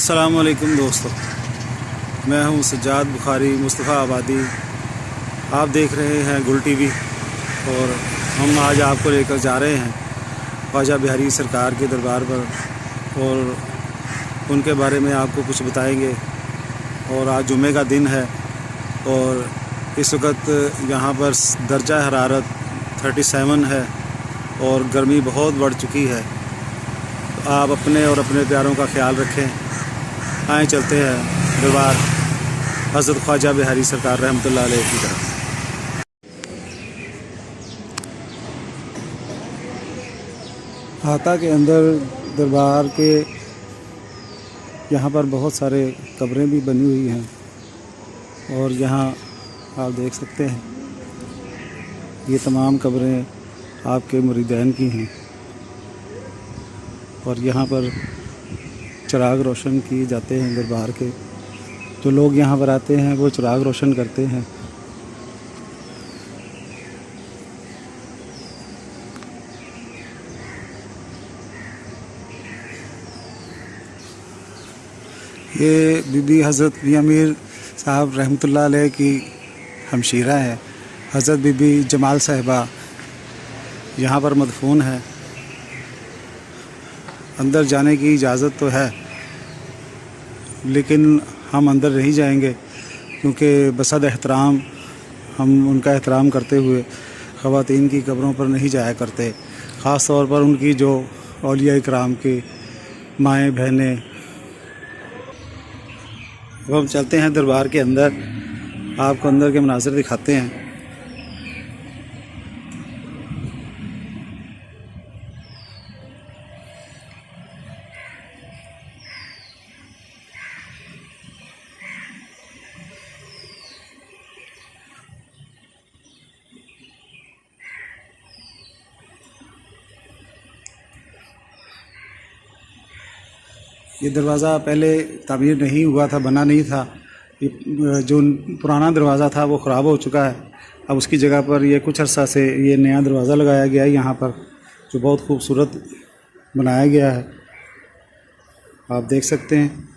अस्सलामुअलैकुम दोस्तों, मैं हूं सज्जाद बुखारी मुस्तफ़ा आबादी। आप देख रहे हैं गुल टीवी और हम आज आपको लेकर जा रहे हैं ख्वाजा बिहारी सरकार के दरबार पर और उनके बारे में आपको कुछ बताएंगे। और आज जुम्मे का दिन है और इस वक्त यहाँ पर दर्जा हरारत 37 है और गर्मी बहुत बढ़ चुकी है। तो आप अपने और अपने प्यारों का ख्याल रखें। आए चलते हैं दरबार हज़रत ख्वाजा बिहारी सरकार रहमतुल्लाह अलैह की तरफ। हाता के अंदर दरबार के यहाँ पर बहुत सारे कब्रें भी बनी हुई हैं और यहाँ आप देख सकते हैं ये तमाम कब्रें आपके मुरीदैन की हैं और यहाँ पर चिराग रोशन किए जाते हैं। दरबार के जो लोग यहाँ पर आते हैं वो चिराग रोशन करते हैं। ये बीबी हज़रत मियां मीर साहब रहमतुल्लाह अलैह की हमशीरा है। हज़रत बीबी जमाल साहिबा यहाँ पर मदफून है। अंदर जाने की इजाज़त तो है लेकिन हम अंदर नहीं जाएंगे क्योंकि बसद एहतराम हम उनका एहतराम करते हुए ख़वातीन की कब्रों पर नहीं जाया करते। ख़ास तौर पर उनकी जो औलिया इकराम की माएँ बहनें। अब हम चलते हैं दरबार के अंदर, आपको अंदर के मनाज़िर दिखाते हैं। ये दरवाज़ा पहले तामीर नहीं हुआ था, बना नहीं था। ये जो पुराना दरवाज़ा था वो ख़राब हो चुका है। अब उसकी जगह पर ये कुछ अर्सा से ये नया दरवाज़ा लगाया गया है यहाँ पर, जो बहुत खूबसूरत बनाया गया है। आप देख सकते हैं।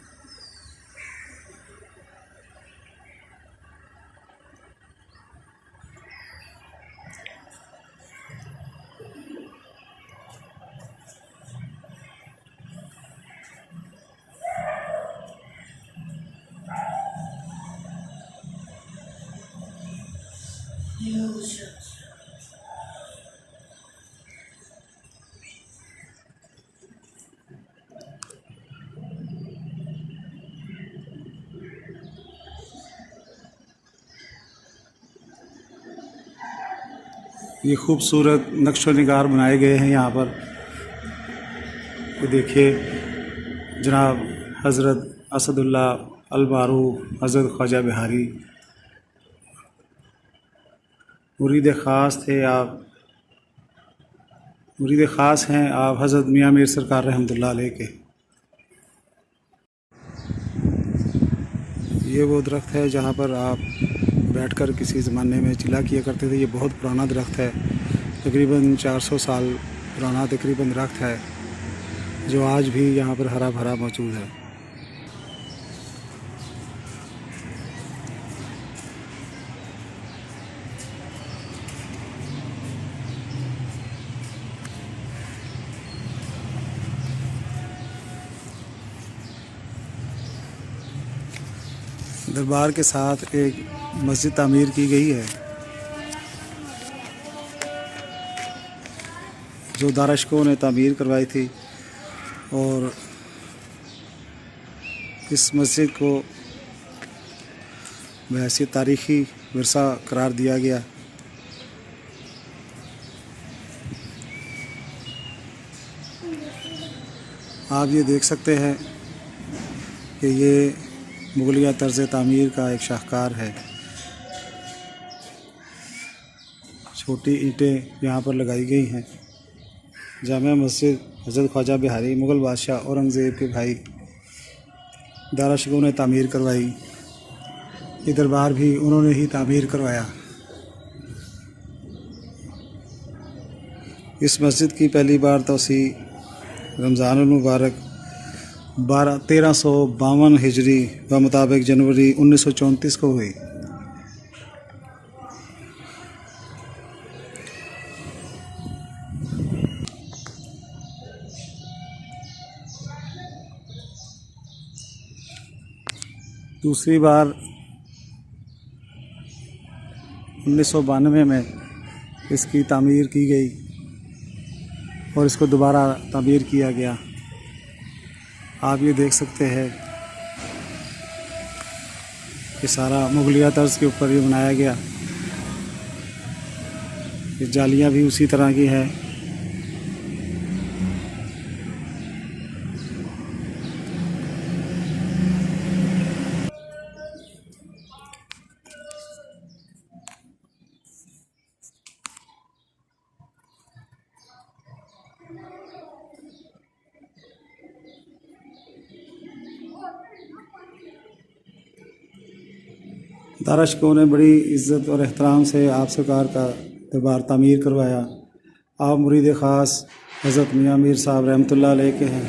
ये खूबसूरत नक्श निगार बनाए गए हैं यहाँ पर। ये देखिए जनाब हज़रत असदुल्ला अल-मारूफ हज़रत ख्वाजा बिहारी मुरीद ख़ास थे। आप मुरीद ख़ास हैं आप हज़रत मियां मीर सरकार रहमतुल्लाह अलैह के। ये वो दरख्त है जहाँ पर आप बैठकर किसी ज़माने में चिल्ला किया करते थे। ये बहुत पुराना दरख्त है, तकरीबन 400 साल पुराना तकरीबन दरख्त है जो आज भी यहाँ पर हरा भरा मौजूद है। दरबार के साथ एक मस्जिद तामीर की गई है जो दाराशकों ने तामीर करवाई थी और इस मस्जिद को वैसे तारीख़ी विरसा करार दिया गया। आप ये देख सकते हैं कि ये मुगलिया तर्ज़ तामीर का एक शाहकार है। छोटी ईंटें यहाँ पर लगाई गई हैं। जामिया मस्जिद हज़रत ख्वाजा बिहारी मुग़ल बादशाह औरंगज़ेब के भाई दाराशकों ने तामीर करवाई। ये दरबार भी उन्होंने ही तामीर करवाया। इस मस्जिद की पहली बार तोसी रमज़ानुल मुबारक 1352 हिजरी व मुताबिक जनवरी 1934 को हुई। दूसरी बार 1992 में इसकी तामीर की गई और इसको दोबारा तामीर किया गया। आप ये देख सकते हैं कि सारा मुगलिया तर्ज के ऊपर ये बनाया गया। ये जालियाँ भी उसी तरह की है। दारशकों ने बड़ी इज़्ज़त और एहतराम से आप सरकार का दरबार तामीर करवाया। आप मुरीद ख़ास हज़रत मियाँ मीर साहब रहमतुल्लाह अलैह के हैं।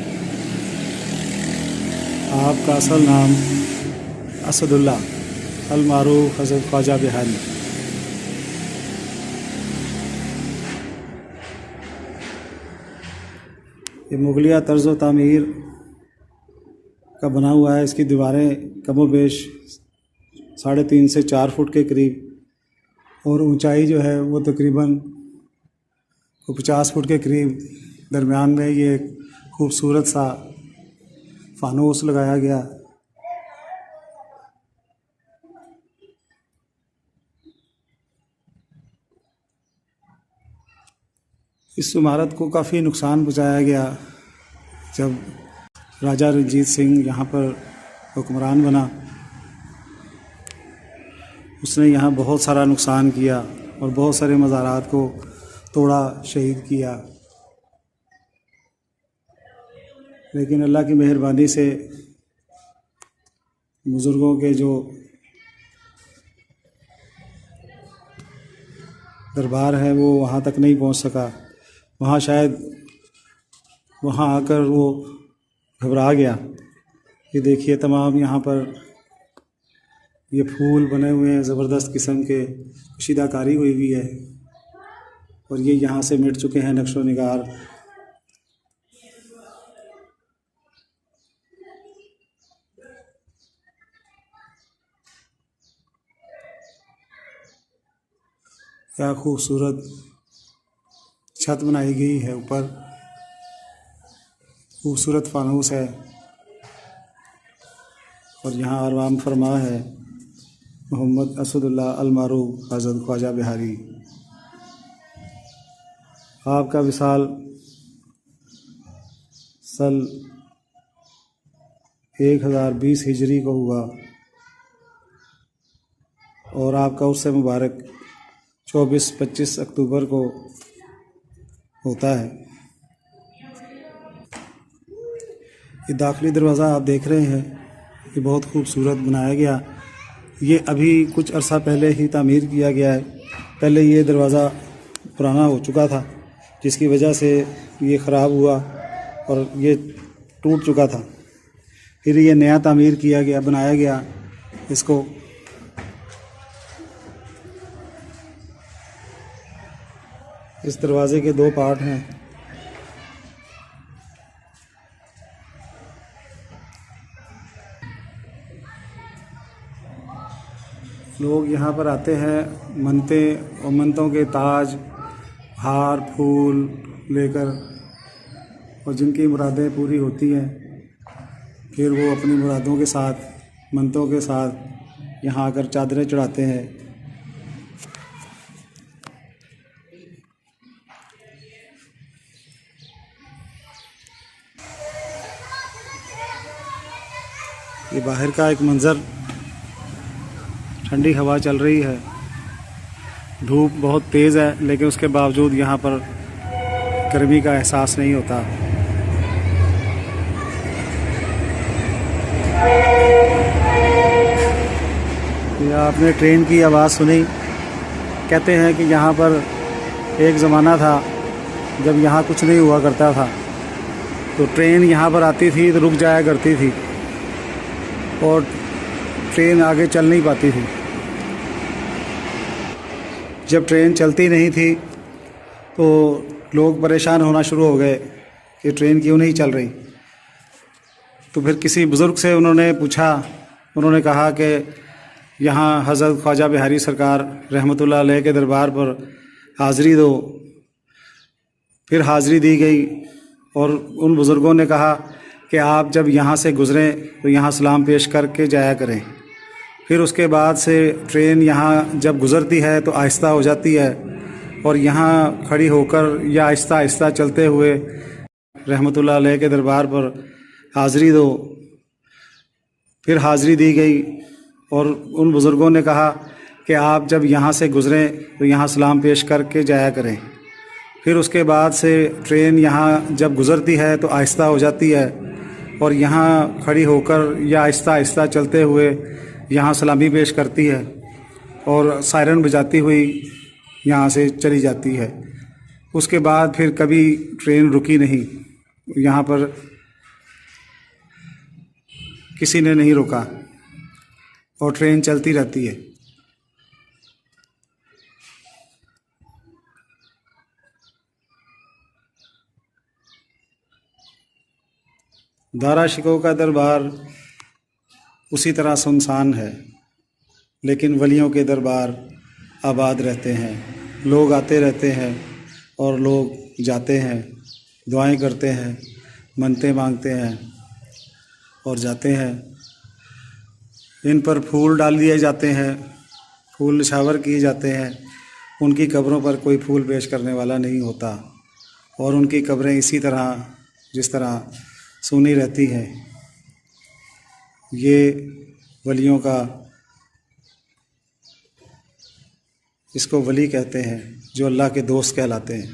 आपका असल नाम असदुल्ला अल मारूफ हज़रत ख्वाजा बिहारी। ये मुगलिया तर्ज़ व तामीर का बना हुआ है। इसकी दीवारें कमोबेश 3.5 से 4 फुट के करीब और ऊंचाई जो है वो तकरीबन 50 फुट के करीब। दरमियान में ये खूबसूरत सा फानूस लगाया गया। इस इमारत को काफ़ी नुकसान पहुँचाया गया जब राजा रंजीत सिंह यहाँ पर हुक्मरान बना। उसने यहाँ बहुत सारा नुकसान किया और बहुत सारे मज़ारात को तोड़ा, शहीद किया। लेकिन अल्लाह की मेहरबानी से बुज़ुर्गों के जो दरबार है वो वहाँ तक नहीं पहुँच सका। वहाँ शायद वहाँ आकर वो घबरा गया। ये देखिए तमाम यहाँ पर ये फूल बने हुए हैं, ज़बरदस्त किस्म के कशीदाकारी हुई हुई है और ये यहाँ से मिट चुके हैं नक्शो निगार। क्या खूबसूरत छत बनाई गई है, ऊपर खूबसूरत फानूस है और यहाँ अरवाम फरमा है मोहम्मद असदुल्ला अल मारूफ हज़रत ख्वाजा बिहारी। आपका विसाल सन 1020 हिजरी को हुआ और आपका उससे मुबारक 24-25 अक्टूबर को होता है। ये दाखिली दरवाज़ा आप देख रहे हैं, ये बहुत खूबसूरत बनाया गया। ये अभी कुछ अरसा पहले ही तामीर किया गया है। पहले ये दरवाज़ा पुराना हो चुका था जिसकी वजह से ये ख़राब हुआ और ये टूट चुका था। फिर ये नया तामीर किया गया, बनाया गया इसको। इस दरवाज़े के 2 पार्ट हैं। लोग यहाँ पर आते हैं मनतें और मनतों के ताज, हार, फूल लेकर और जिनकी मुरादें पूरी होती हैं फिर वो अपनी मुरादों के साथ, मनतों के साथ यहाँ आकर चादरें चढ़ाते हैं। ये बाहर का एक मंज़र, ठंडी हवा चल रही है, धूप बहुत तेज़ है लेकिन उसके बावजूद यहाँ पर गर्मी का एहसास नहीं होता। ये आपने ट्रेन की आवाज़ सुनी। कहते हैं कि यहाँ पर एक ज़माना था जब यहाँ कुछ नहीं हुआ करता था तो ट्रेन यहाँ पर आती थी तो रुक जाया करती थी और ट्रेन आगे चल नहीं पाती थी। जब ट्रेन चलती नहीं थी तो लोग परेशान होना शुरू हो गए कि ट्रेन क्यों नहीं चल रही। तो फिर किसी बुज़ुर्ग से उन्होंने पूछा, उन्होंने कहा कि यहाँ हज़रत ख्वाजा बिहारी सरकार रहमतुल्लाह अलैह के दरबार पर हाज़री दो। फिर हाज़री दी गई और उन बुज़ुर्गों ने कहा कि आप जब यहाँ से गुज़रें तो यहाँ सलाम पेश करके जाया करें। फिर उसके बाद से ट्रेन यहाँ जब गुज़रती है तो आहिस्ता हो जाती है और यहाँ खड़ी होकर या आहिस्ता आहिस्ता चलते हुए रहमतुल्लाह अलैह के दरबार पर हाज़री दो। फिर हाज़री दी गई और उन बुज़ुर्गों ने कहा कि आप जब यहाँ से गुज़रें तो यहाँ सलाम पेश करके जाया करें। फिर उसके बाद से ट्रेन यहाँ जब गुज़रती है तो आहिस्ता हो जाती है और यहाँ खड़ी होकर या आहिस्ता आहिस्ता चलते हुए यहाँ सलामी पेश करती है और सायरन बजाती हुई यहाँ से चली जाती है। उसके बाद फिर कभी ट्रेन रुकी नहीं, यहाँ पर किसी ने नहीं रोका और ट्रेन चलती रहती है। दारा शिकोह का दरबार उसी तरह सुनसान है, लेकिन वलियों के दरबार आबाद रहते हैं। लोग आते रहते हैं और लोग जाते हैं, दुआएं करते हैं, मन्नतें मांगते हैं और जाते हैं। इन पर फूल डाल दिए जाते हैं, फूल निछावर किए जाते हैं। उनकी कब्रों पर कोई फूल पेश करने वाला नहीं होता और उनकी कब्रें इसी तरह जिस तरह सूनी रहती हैं। ये वलियों का, इसको वली कहते हैं जो अल्लाह के दोस्त कहलाते हैं।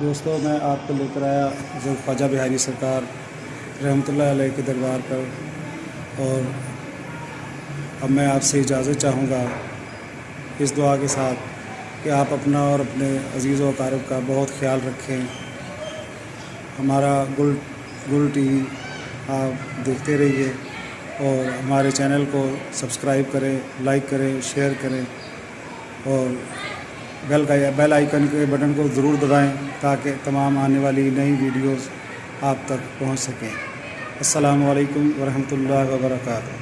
दोस्तों, मैं आपको लेकर आया हज़रत ख्वाजा बिहारी सरकार रहमतुल्लाह अलैह के दरबार पर, और अब मैं आपसे इजाज़त चाहूँगा इस दुआ के साथ कि आप अपना और अपने अज़ीज़ व अक़ारिब का बहुत ख्याल रखें। हमारा गुल टीवी आप देखते रहिए और हमारे चैनल को सब्सक्राइब करें, लाइक करें, शेयर करें और बेल आइकन के बटन को ज़रूर दबाएं ताकि तमाम आने वाली नई वीडियोस आप तक पहुंच सकें। अस्सलामु अलैकुम वरहमतुल्लाहि वबरकातुहू।